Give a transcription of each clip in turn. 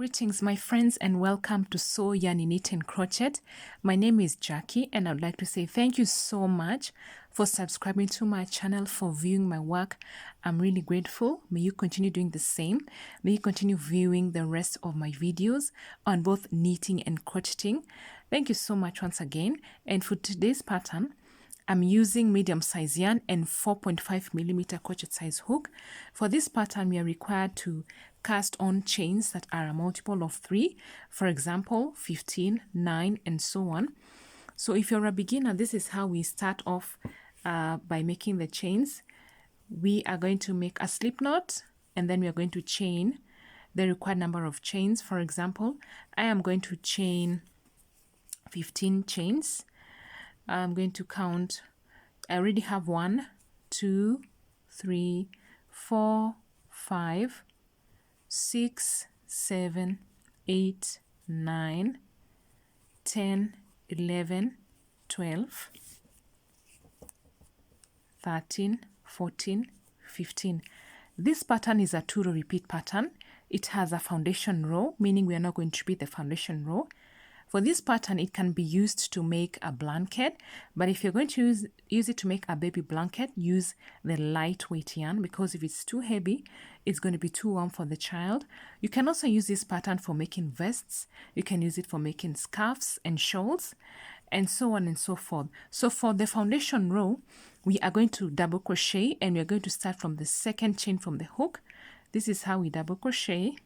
Greetings my friends and welcome to Sew, Yarn, Knit and Crochet. My name is Jackie and I would like to say thank you so much for subscribing to my channel, for viewing my work. I'm really grateful. May you continue doing the same. May you continue viewing the rest of my videos on both knitting and crocheting. Thank you so much once again. And for today's pattern, I'm using medium size yarn and 4.5mm crochet size hook. For this pattern, we are required to cast on chains that are a multiple of 3, for example 15, 9 and so on. So if you're a beginner, this is how we start off by making the chains. We are going to make a slip knot and then we are going to chain the required number of chains. For example, I am going to chain 15 chains. I'm going to count. I already have 1, 2, 3, 4, 5, 6, 7, 8, 9, 10, 11, 12, 13, 14, 15. This pattern is a 2-row repeat pattern. It has a foundation row, meaning we are not going to repeat the foundation row. For this pattern, it can be used to make a blanket, but if you're going to use it to make a baby blanket, use the lightweight yarn, because if it's too heavy, it's going to be too warm for the child. You can also use this pattern for making vests. You can use it for making scarves and shawls, and so on and so forth. So for the foundation row, we are going to double crochet, and we are going to start from the second chain from the hook. This is how we double crochet.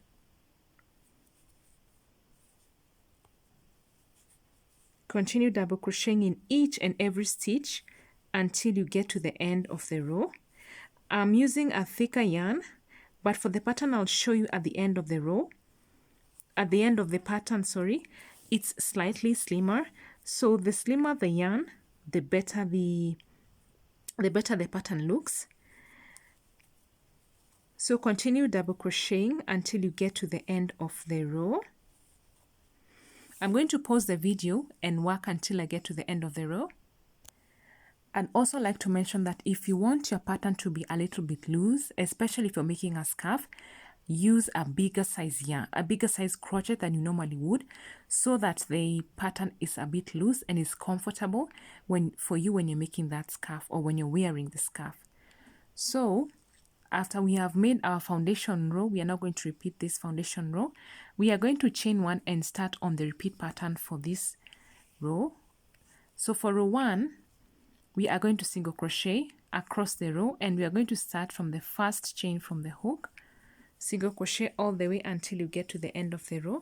Continue double crocheting in each and every stitch until you get to the end of the row. I'm using a thicker yarn, but for the pattern I'll show you at the end of the row. At the end of the pattern, sorry, it's slightly slimmer. So the slimmer the yarn, the better the pattern looks. So continue double crocheting until you get to the end of the row. I'm going to pause the video and work until I get to the end of the row. I'd also like to mention that if you want your pattern to be a little bit loose, especially if you're making a scarf, use a bigger size yarn, a bigger size crochet than you normally would, so that the pattern is a bit loose and is comfortable for you when you're making that scarf or when you're wearing the scarf. So after we have made our foundation row, we are now going to repeat this foundation row. We are going to chain 1 and start on the repeat pattern for this row. So for row 1, we are going to single crochet across the row, and we are going to start from the first chain from the hook. Single crochet all the way until you get to the end of the row.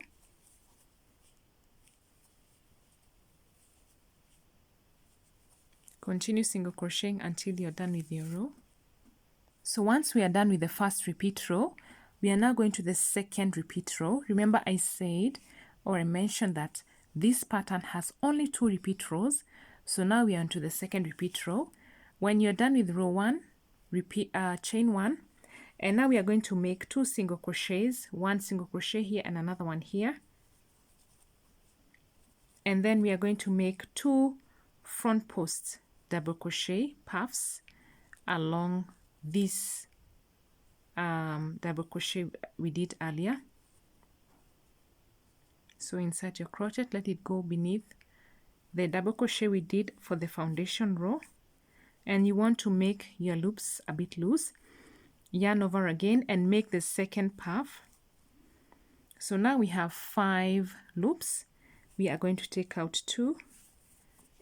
Continue single crocheting until you're done with your row. So once we are done with the first repeat row, we are now going to the second repeat row. Remember I said, or I mentioned that this pattern has only 2 repeat rows. So now we are onto the second repeat row. When you're done with row 1, chain 1, and now we are going to make 2 single crochets, 1 single crochet here and another one here. And then we are going to make 2 front post double crochet puffs along this double crochet we did earlier. So insert your crochet, let it go beneath the double crochet we did for the foundation row, and you want to make your loops a bit loose. Yarn over again and make the second puff. So now we have 5 loops. We are going to take out 2,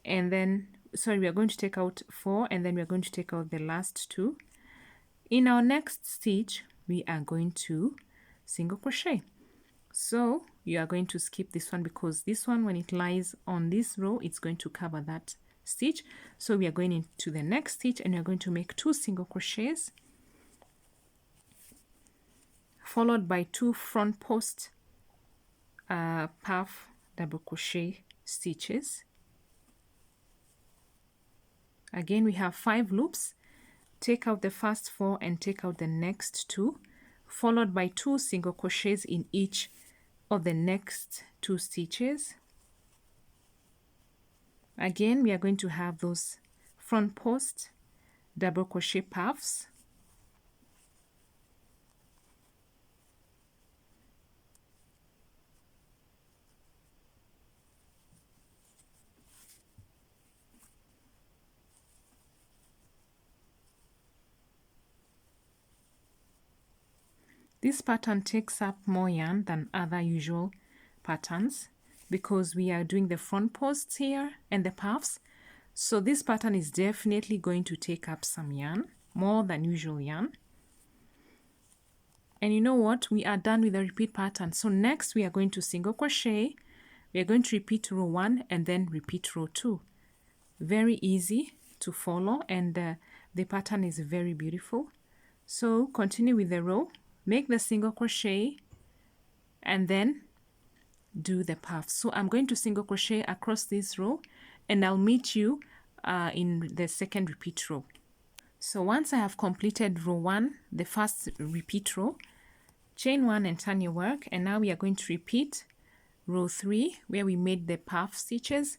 and then we are going to take out 4, and then we are going to take out the last 2. In our next stitch, we are going to single crochet. So you are going to skip this one, because this one, when it lies on this row, it's going to cover that stitch. So we are going into the next stitch, and we are going to make 2 single crochets, followed by 2 front post puff double crochet stitches. Again, we have 5 loops. Take out the first 4 and take out the next 2, followed by 2 single crochets in each of the next 2 stitches. Again, we are going to have those front post double crochet puffs. This pattern takes up more yarn than other usual patterns because we are doing the front posts here and the puffs. So this pattern is definitely going to take up some yarn, more than usual yarn. And you know what? We are done with the repeat pattern. So next we are going to single crochet. We are going to repeat row 1 and then repeat row 2. Very easy to follow, and the pattern is very beautiful. So continue with the row, make the single crochet, and then do the puff. So I'm going to single crochet across this row, and I'll meet you in the second repeat row. So once I have completed row 1, the first repeat row, chain 1 and turn your work, and now we are going to repeat row 3 where we made the puff stitches.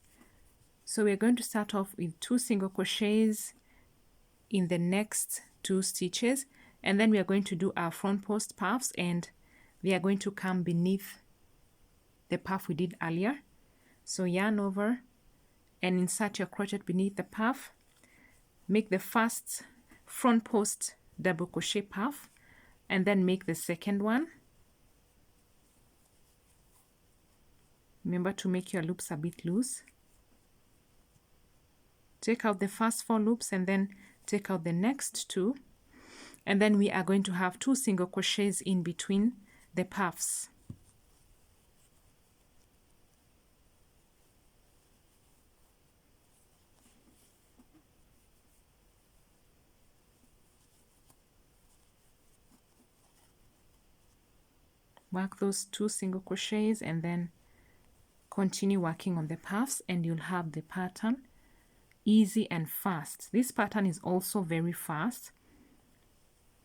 So we're going to start off with 2 single crochets in the next 2 stitches, and then we are going to do our front post puffs, and they are going to come beneath the puff we did earlier. So yarn over and insert your crochet beneath the puff. Make the first front post double crochet puff, and then make the second one. Remember to make your loops a bit loose. Take out the first 4 loops and then take out the next 2. And then we are going to have 2 single crochets in between the puffs. Work those 2 single crochets and then continue working on the puffs, and you'll have the pattern easy and fast. This pattern is also very fast,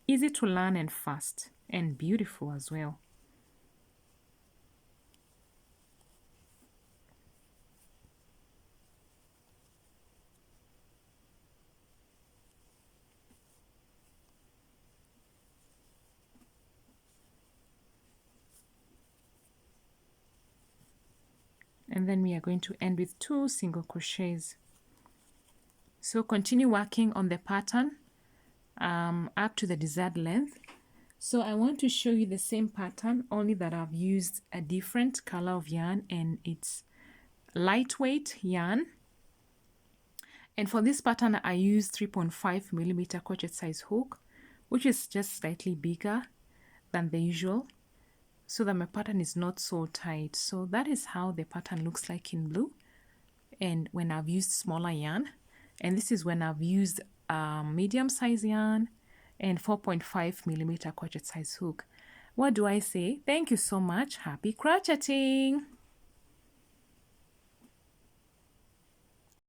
easy to learn and fast, and beautiful as well. And then we are going to end with 2 single crochets. So continue working on the pattern up to the desired length. So I want to show you the same pattern, only that I've used a different color of yarn, and it's lightweight yarn. And for this pattern I used 3.5mm crochet size hook, which is just slightly bigger than the usual, so that my pattern is not so tight. So that is how the pattern looks like in blue, and when I've used smaller yarn. And this is when I've used medium size yarn and 4.5mm crochet size hook. What do I say? Thank you so much. Happy crocheting!